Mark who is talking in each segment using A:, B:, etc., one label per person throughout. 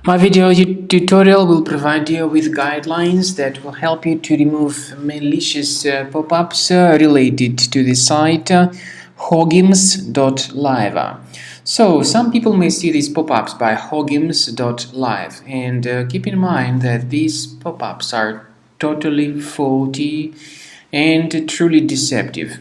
A: My video tutorial will provide you with guidelines that will help you to remove malicious pop-ups related to the site Hogims.live. So, some people may see these pop-ups by Hogims.live, and keep in mind that these pop-ups are totally faulty and truly deceptive.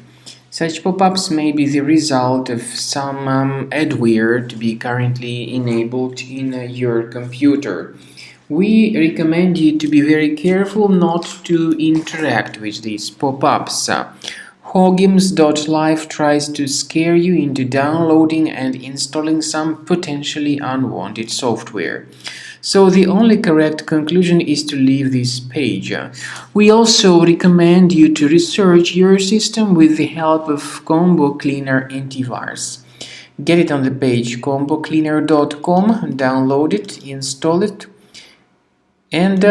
A: Such pop-ups may be the result of some adware to be currently enabled in your computer. We recommend you to be very careful not to interact with these pop-ups. Hogims.live tries to scare you into downloading and installing some potentially unwanted software. So the only correct conclusion is to leave this page. We also recommend you to research your system with the help of Combo Cleaner antivirus. Get it on the page combocleaner.com, download it, install it, and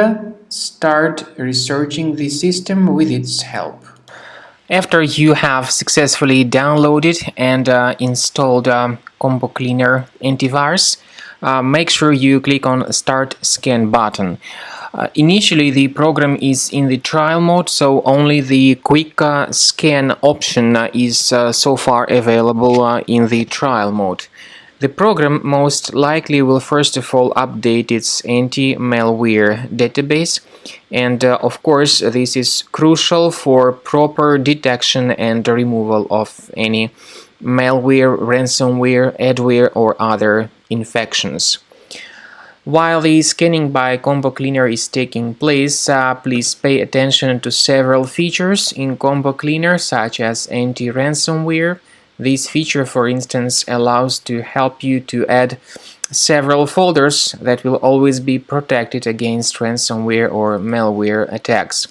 A: start researching the system with its help. After you have successfully downloaded and installed Combo Cleaner antivirus, make sure you click on Start Scan button. Initially, the program is in the trial mode, so only the quick scan option is so far available in the trial mode. The program most likely will first of all update its anti-malware database, and of course this is crucial for proper detection and removal of any malware, ransomware, adware or other infections. While the scanning by Combo Cleaner is taking place, please pay attention to several features in Combo Cleaner, such as anti-ransomware. This feature, for instance, allows to help you to add several folders that will always be protected against ransomware or malware attacks.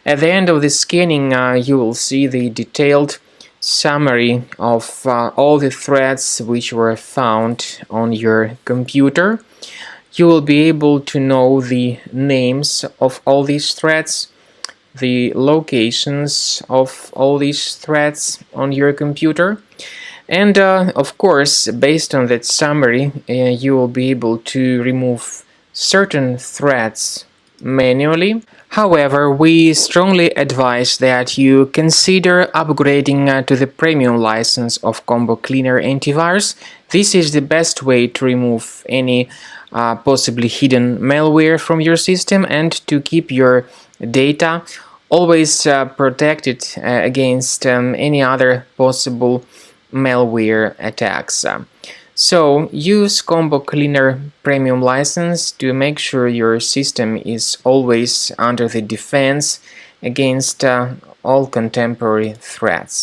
A: At the end of the scanning, you will see the detailed summary of all the threads which were found on your computer. You will be able to know the names of all these threads, the locations of all these threads on your computer, and of course, based on that summary, you will be able to remove certain threads manually. However, we strongly advise that you consider upgrading to the premium license of Combo Cleaner antivirus. This is the best way to remove any possibly hidden malware from your system and to keep your data always protected against any other possible malware attacks. So use Combo Cleaner Premium license to make sure your system is always under the defense against all contemporary threats.